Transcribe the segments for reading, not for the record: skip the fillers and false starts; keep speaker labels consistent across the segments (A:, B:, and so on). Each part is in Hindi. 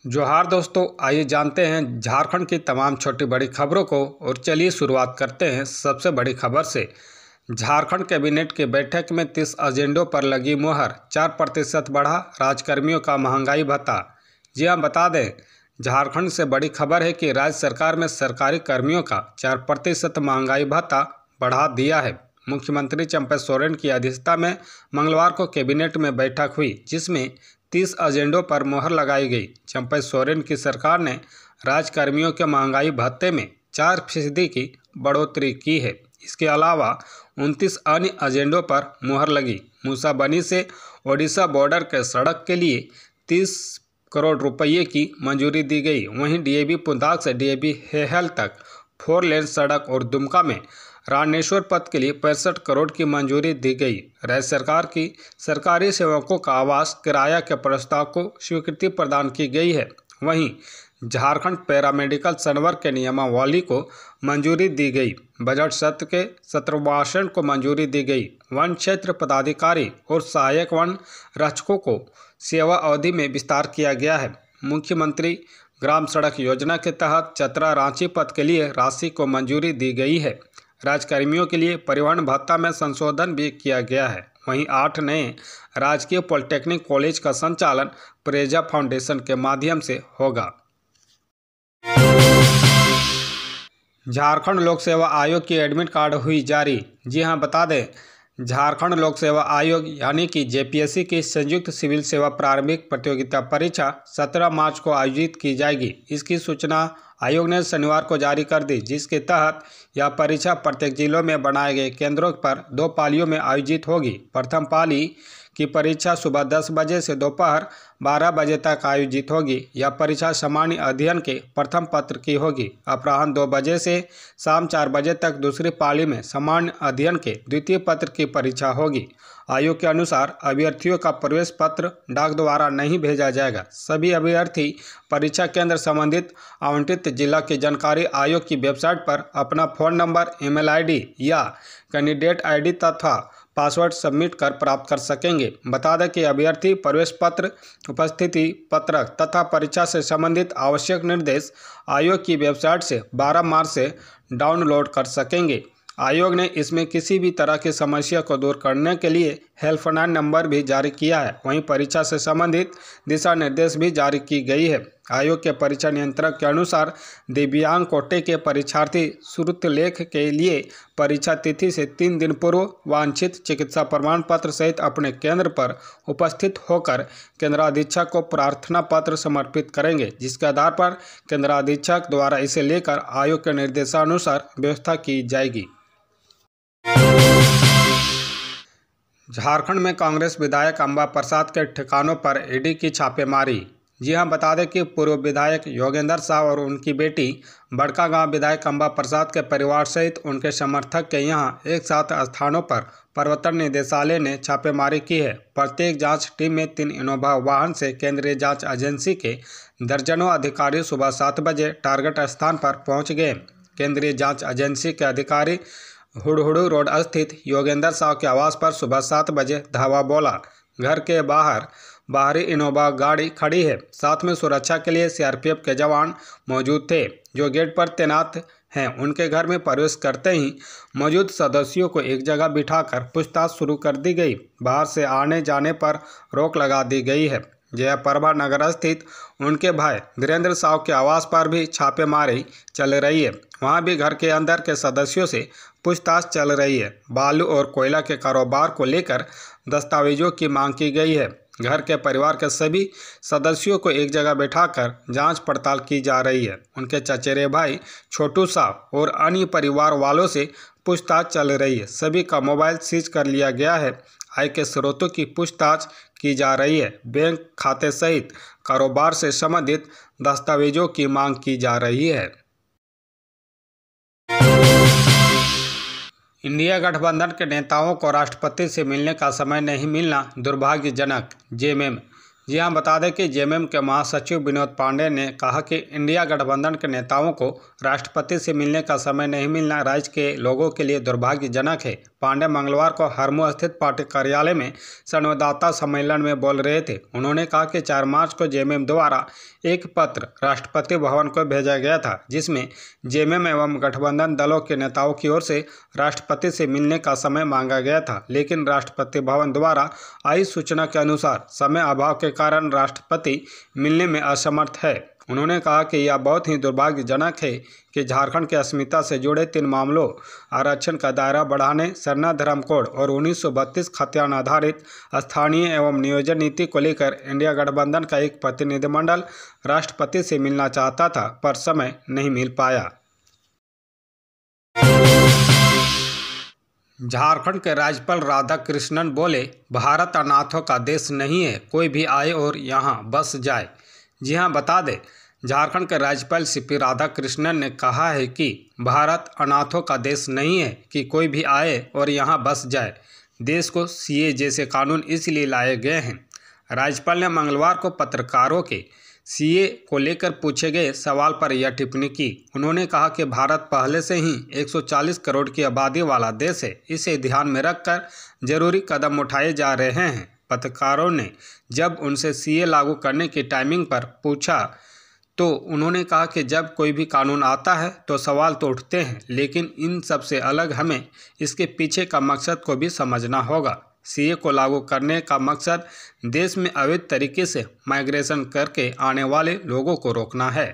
A: जोहार दोस्तों, आइए जानते हैं झारखंड की तमाम छोटी बड़ी खबरों को। और चलिए शुरुआत करते हैं सबसे बड़ी खबर से। झारखंड कैबिनेट की बैठक में 30 एजेंडों पर लगी मुहर। 4% बढ़ा राज्यकर्मियों का महंगाई भत्ता। जी हाँ, बता दें, झारखंड से बड़ी खबर है कि राज्य सरकार में सरकारी कर्मियों का 4% महंगाई भत्ता बढ़ा दिया है। मुख्यमंत्री चंपा सोरेन की अध्यक्षता में मंगलवार को कैबिनेट में बैठक हुई, जिसमें 30 एजेंडों पर मुहर लगाई गई। चंपा सोरेन की सरकार ने राज्यकर्मियों के महंगाई भत्ते में 4% की बढ़ोतरी की है। इसके अलावा 29 अन्य एजेंडों पर मुहर लगी। मूसाबनी से ओडिशा बॉर्डर के सड़क के लिए 30 करोड़ रुपये की मंजूरी दी गई। वहीं डीएवी पुंदाग से डीएवी हेहल तक 4 लेन सड़क और दुमका में रानेश्वर पथ के लिए 65 करोड़ की मंजूरी दी गई। राज्य सरकार की सरकारी सेवकों का आवास किराया के प्रस्ताव को स्वीकृति प्रदान की गई है। वहीं झारखंड पैरामेडिकल सर्वर के नियमावली को मंजूरी दी गई। बजट सत्र के सत्रभाषण को मंजूरी दी गई। वन क्षेत्र पदाधिकारी और सहायक वन रक्षकों को सेवा अवधि में विस्तार किया गया है। मुख्यमंत्री ग्राम सड़क योजना के तहत चतरा रांची पथ के लिए राशि को मंजूरी दी गई है। राज्यकर्मियों के लिए परिवहन भत्ता में संशोधन भी किया गया है। वहीं 8 नए राजकीय पॉलिटेक्निक कॉलेज का संचालन प्रेजा फाउंडेशन के माध्यम से होगा। झारखंड लोक सेवा आयोग की एडमिट कार्ड हुई जारी। जी हां, बता दें, झारखंड लोक सेवा आयोग यानी कि जेपीएससी की संयुक्त सिविल सेवा प्रारंभिक प्रतियोगिता परीक्षा 17 मार्च को आयोजित की जाएगी। इसकी सूचना आयोग ने शनिवार को जारी कर दी, जिसके तहत यह परीक्षा प्रत्येक जिलों में बनाए गए केंद्रों पर 2 पालियों में आयोजित होगी। प्रथम पाली की परीक्षा सुबह 10 बजे से दोपहर 12 बजे तक आयोजित होगी। यह परीक्षा सामान्य अध्ययन के प्रथम पत्र की होगी। अपराह्न 2 बजे से शाम 4 बजे तक दूसरी पाली में सामान्य अध्ययन के द्वितीय पत्र की परीक्षा होगी। आयोग के अनुसार अभ्यर्थियों का प्रवेश पत्र डाक द्वारा नहीं भेजा जाएगा। सभी अभ्यर्थी परीक्षा केंद्र संबंधित आवंटित जिला की जानकारी आयोग की वेबसाइट पर अपना फ़ोन नंबर, ईमेल आईडी या कैंडिडेट आईडी तथा पासवर्ड सबमिट कर प्राप्त कर सकेंगे। बता दें कि अभ्यर्थी प्रवेश पत्र, उपस्थिति पत्रक तथा परीक्षा से संबंधित आवश्यक निर्देश आयोग की वेबसाइट से 12 मार्च से डाउनलोड कर सकेंगे। आयोग ने इसमें किसी भी तरह की समस्या को दूर करने के लिए हेल्पलाइन नंबर भी जारी किया है। वहीं परीक्षा से संबंधित दिशा निर्देश भी जारी की गई है। आयोग के परीक्षा नियंत्रक के अनुसार दिव्यांग कोटे के परीक्षार्थी श्रुत लेख के लिए परीक्षा तिथि से 3 दिन पूर्व वांछित चिकित्सा प्रमाण पत्र सहित अपने केंद्र पर उपस्थित होकर केंद्राधीक्षक को प्रार्थना पत्र समर्पित करेंगे, जिसके आधार पर केंद्राधीक्षक द्वारा इसे लेकर आयोग के निर्देशानुसार व्यवस्था की जाएगी। झारखंड में कांग्रेस विधायक अंबा प्रसाद के ठिकानों पर ईडी की छापेमारी। जी हां, बता दें कि पूर्व विधायक योगेंद्र साव और उनकी बेटी बड़कागांव विधायक अंबा प्रसाद के परिवार सहित उनके समर्थक के यहां एक साथ स्थानों पर प्रवर्तन निदेशालय ने छापेमारी की है। प्रत्येक जांच टीम में 3 इनोवा वाहन से केंद्रीय जांच एजेंसी के दर्जनों अधिकारी सुबह 7 बजे टारगेट स्थान पर पहुँच गए। केंद्रीय जाँच एजेंसी के अधिकारी हुड़हुड़ू रोड स्थित योगेंद्र साव के आवास पर सुबह 7 बजे धावा बोला। घर के बाहरी इनोवा गाड़ी खड़ी है। साथ में सुरक्षा के लिए सीआरपीएफ के जवान मौजूद थे, जो गेट पर तैनात हैं। उनके घर में प्रवेश करते ही मौजूद सदस्यों को एक जगह बिठाकर पूछताछ शुरू कर दी गई। बाहर से आने जाने पर रोक लगा दी गई है। जयप्रभा नगर स्थित उनके भाई धीरेन्द्र साव के आवास पर भी छापेमारी चल रही है। वहां भी घर के अंदर के सदस्यों से पूछताछ चल रही है। बालू और कोयला के कारोबार को लेकर दस्तावेजों की मांग की गई है। घर के परिवार के सभी सदस्यों को एक जगह बैठाकर जांच पड़ताल की जा रही है। उनके चचेरे भाई छोटू साव और अन्य परिवार वालों से पूछताछ चल रही है। सभी का मोबाइल सीज कर लिया गया है। आय के स्रोतों की पूछताछ की जा रही है। बैंक खाते सहित कारोबार से संबंधित दस्तावेजों की मांग की जा रही है। इंडिया गठबंधन के नेताओं को राष्ट्रपति से मिलने का समय नहीं मिलना दुर्भाग्यजनक। जेएमएम जी हाँ, बता दें कि जेएमएम के महासचिव विनोद पांडे ने कहा कि इंडिया गठबंधन के नेताओं को राष्ट्रपति से मिलने का समय नहीं मिलना राज्य के लोगों के लिए दुर्भाग्यजनक है। पांडे मंगलवार को हरमू स्थित पार्टी कार्यालय में संवाददाता सम्मेलन में बोल रहे थे। उन्होंने कहा कि 4 मार्च को जेएमएम द्वारा एक पत्र राष्ट्रपति भवन को भेजा गया था, जिसमें जेएमएम एवं गठबंधन दलों के नेताओं की ओर से राष्ट्रपति से मिलने का समय मांगा गया था, लेकिन राष्ट्रपति भवन द्वारा आई सूचना के अनुसार समय अभाव के कारण राष्ट्रपति मिलने में असमर्थ है। उन्होंने कहा कि यह बहुत ही दुर्भाग्यजनक है कि झारखंड के अस्मिता से जुड़े 3 मामलों आरक्षण का दायरा बढ़ाने, सरना धर्म कोड और 1932 खतियान आधारित स्थानीय एवं नियोजन नीति को लेकर इंडिया गठबंधन का एक प्रतिनिधिमंडल राष्ट्रपति से मिलना चाहता था, पर समय नहीं मिल पाया। झारखंड के राज्यपाल राधाकृष्णन बोले, भारत अनाथों का देश नहीं है, कोई भी आए और यहाँ बस जाए। जी हाँ, बता दें, झारखंड के राज्यपाल सीपी राधाकृष्णन ने कहा है कि भारत अनाथों का देश नहीं है कि कोई भी आए और यहाँ बस जाए। देश को सीए जैसे कानून इसलिए लाए गए हैं। राज्यपाल ने मंगलवार को पत्रकारों के सीए को लेकर पूछे गए सवाल पर यह टिप्पणी की। उन्होंने कहा कि भारत पहले से ही 140 करोड़ की आबादी वाला देश है, इसे ध्यान में रखकर जरूरी कदम उठाए जा रहे हैं। पत्रकारों ने जब उनसे सीए लागू करने की टाइमिंग पर पूछा तो उन्होंने कहा कि जब कोई भी कानून आता है तो सवाल तो उठते हैं, लेकिन इन सब से अलग हमें इसके पीछे का मकसद को भी समझना होगा। सीए को लागू करने का मकसद देश में अवैध तरीके से माइग्रेशन करके आने वाले लोगों को रोकना है।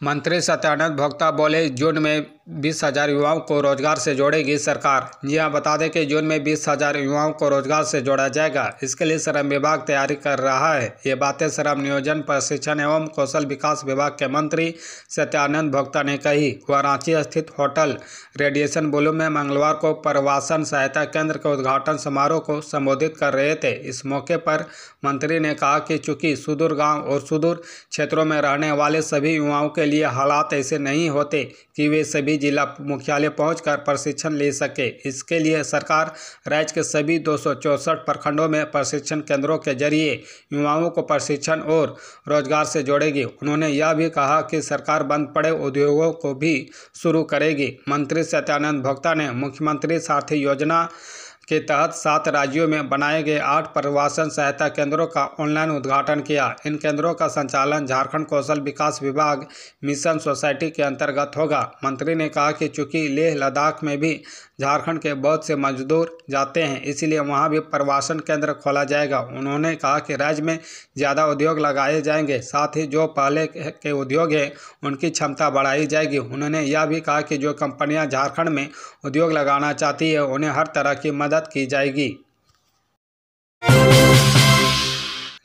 A: मंत्री सत्यानंद भोक्ता बोले, जून में 20,000 युवाओं को रोजगार से जोड़ेगी सरकार। जी हाँ, बता दें कि जून में 20,000 युवाओं को रोजगार से जोड़ा जाएगा। इसके लिए श्रम विभाग तैयारी कर रहा है। ये बातें श्रम नियोजन प्रशिक्षण एवं कौशल विकास विभाग के मंत्री सत्यानंद भोक्ता ने कही। वह रांची स्थित होटल रेडिएशन ब्लू में मंगलवार को प्रवासन सहायता केंद्र के उद्घाटन समारोह को संबोधित कर रहे थे। इस मौके पर मंत्री ने कहा कि चूंकि सुदूर गाँव और सुदूर क्षेत्रों में रहने वाले सभी युवाओं के लिए हालात ऐसे नहीं होते कि वे सभी जिला मुख्यालय पहुंचकर प्रशिक्षण ले सके। इसके लिए सरकार राज्य के सभी 264 प्रखंडों में प्रशिक्षण केंद्रों के जरिए युवाओं को प्रशिक्षण और रोजगार से जोड़ेगी। उन्होंने यह भी कहा कि सरकार बंद पड़े उद्योगों को भी शुरू करेगी। मंत्री सत्यानंद भोक्ता ने मुख्यमंत्री सारथी योजना के तहत 7 राज्यों में बनाए गए 8 प्रवासन सहायता केंद्रों का ऑनलाइन उद्घाटन किया। इन केंद्रों का संचालन झारखंड कौशल विकास विभाग मिशन सोसाइटी के अंतर्गत होगा। मंत्री ने कहा कि चूंकि लेह लद्दाख में भी झारखंड के बहुत से मजदूर जाते हैं, इसलिए वहां भी प्रवासन केंद्र खोला जाएगा। उन्होंने कहा कि राज्य में ज़्यादा उद्योग लगाए जाएंगे, साथ ही जो पहले के उद्योग हैं उनकी क्षमता बढ़ाई जाएगी। उन्होंने यह भी कहा कि जो कंपनियां झारखंड में उद्योग लगाना चाहती है उन्हें हर तरह की मदद की जाएगी।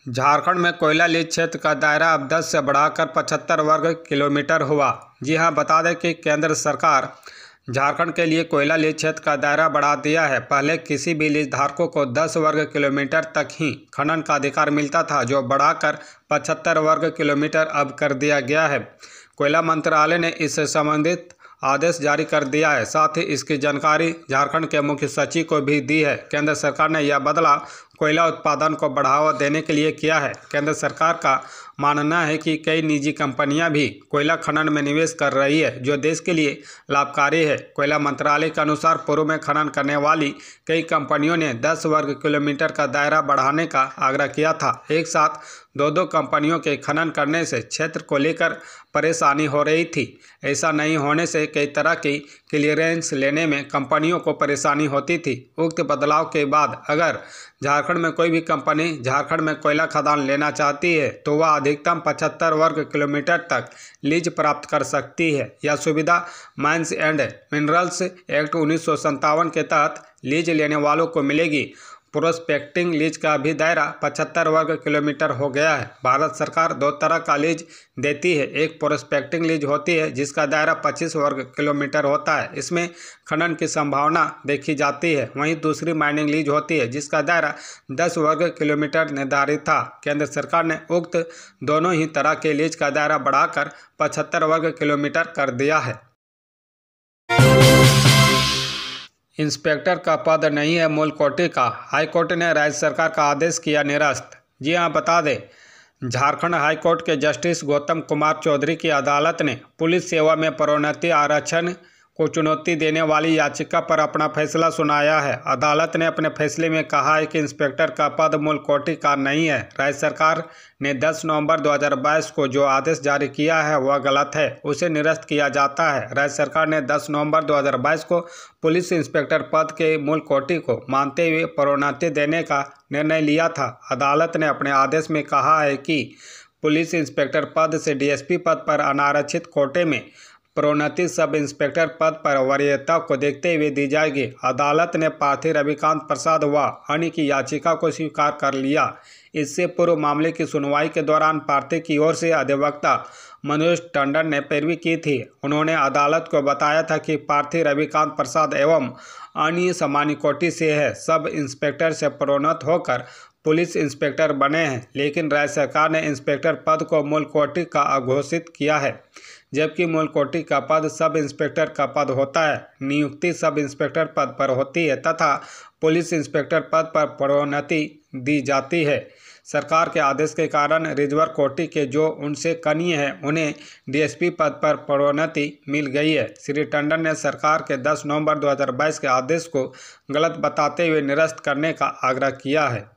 A: झारखंड में कोयला लीज क्षेत्र का दायरा अब 10 से बढ़ाकर 75 वर्ग किलोमीटर हुआ। जी हां, बता दें कि केंद्र सरकार झारखंड के लिए कोयला लीज क्षेत्र का दायरा बढ़ा दिया है। पहले किसी भी लीज धारकों को 10 वर्ग किलोमीटर तक ही खनन का अधिकार मिलता था, जो बढ़ाकर 75 वर्ग किलोमीटर अब कर दिया गया है। कोयला मंत्रालय ने इससे संबंधित आदेश जारी कर दिया है। साथ ही इसकी जानकारी झारखंड के मुख्य सचिव को भी दी है। केंद्र सरकार ने यह बदलाव कोयला उत्पादन को बढ़ावा देने के लिए किया है। केंद्र सरकार का मानना है कि कई निजी कंपनियां भी कोयला खनन में निवेश कर रही है, जो देश के लिए लाभकारी है। कोयला मंत्रालय के अनुसार पूर्व में खनन करने वाली कई कंपनियों ने 10 वर्ग किलोमीटर का दायरा बढ़ाने का आग्रह किया था। एक साथ 2 कंपनियों के खनन करने से क्षेत्र को लेकर परेशानी हो रही थी। ऐसा नहीं होने से कई तरह की क्लियरेंस लेने में कंपनियों को परेशानी होती थी। उक्त बदलाव के बाद अगर झारखंड में कोई भी कंपनी झारखंड में कोयला खदान लेना चाहती है तो वह अधिकतम 75 वर्ग किलोमीटर तक लीज प्राप्त कर सकती है। यह सुविधा माइंस एंड मिनरल्स एक्ट 1957 के तहत लीज लेने वालों को मिलेगी। प्रोस्पेक्टिंग लीज का भी दायरा 75 वर्ग किलोमीटर हो गया है। भारत सरकार 2 तरह का लीज देती है। एक प्रोस्पेक्टिंग लीज होती है जिसका दायरा 25 वर्ग किलोमीटर होता है, इसमें खनन की संभावना देखी जाती है। वहीं दूसरी माइनिंग लीज होती है जिसका दायरा 10 वर्ग किलोमीटर निर्धारित था। केंद्र सरकार ने उक्त दोनों ही तरह के लीज का दायरा बढ़ाकर 75 वर्ग किलोमीटर कर दिया है। इंस्पेक्टर का पद नहीं है मूल कोटि का, हाईकोर्ट ने राज्य सरकार का आदेश किया निरस्त। जी हां, बता दें, झारखंड हाईकोर्ट के जस्टिस गौतम कुमार चौधरी की अदालत ने पुलिस सेवा में पदोन्नति आरक्षण को चुनौती देने वाली याचिका पर अपना फैसला सुनाया है। अदालत ने अपने फैसले में कहा है कि इंस्पेक्टर का पद मूल कोटि का नहीं है। राज्य सरकार ने 10 नवंबर 2022 को जो आदेश जारी किया है वह गलत है, उसे निरस्त किया जाता है। राज्य सरकार ने 10 नवंबर 2022 को पुलिस इंस्पेक्टर पद के मूल कोटि को मानते हुए पदोन्नति देने का निर्णय लिया था। अदालत ने अपने आदेश में कहा है कि पुलिस इंस्पेक्टर पद से डीएसपी पद पर अनारक्षित कोटे में प्रोन्नति सब इंस्पेक्टर पद पर वरीयता को देखते हुए दी जाएगी। अदालत ने प्रार्थी रविकांत प्रसाद व अन्य की याचिका को स्वीकार कर लिया। इससे पूर्व मामले की सुनवाई के दौरान प्रार्थी की ओर से अधिवक्ता मनोज टंडन ने पैरवी की थी। उन्होंने अदालत को बताया था कि प्रार्थी रविकांत प्रसाद एवं अन्य सामान्य कोटि से है, सब इंस्पेक्टर से प्रोन्नत होकर पुलिस इंस्पेक्टर बने हैं, लेकिन राज्य सरकार ने इंस्पेक्टर पद को मूल कोटि का अघोषित किया है, जबकि मूल कोटि का पद सब इंस्पेक्टर का पद होता है। नियुक्ति सब इंस्पेक्टर पद पर होती है तथा पुलिस इंस्पेक्टर पद पर प्रोन्नति दी जाती है। सरकार के आदेश के कारण रिजर्व कोटि के जो उनसे कनीय हैं उन्हें डीएसपी पद पर प्रोन्नति मिल गई है। श्री टंडन ने सरकार के 10 नवंबर 2022 के आदेश को गलत बताते हुए निरस्त करने का आग्रह किया है।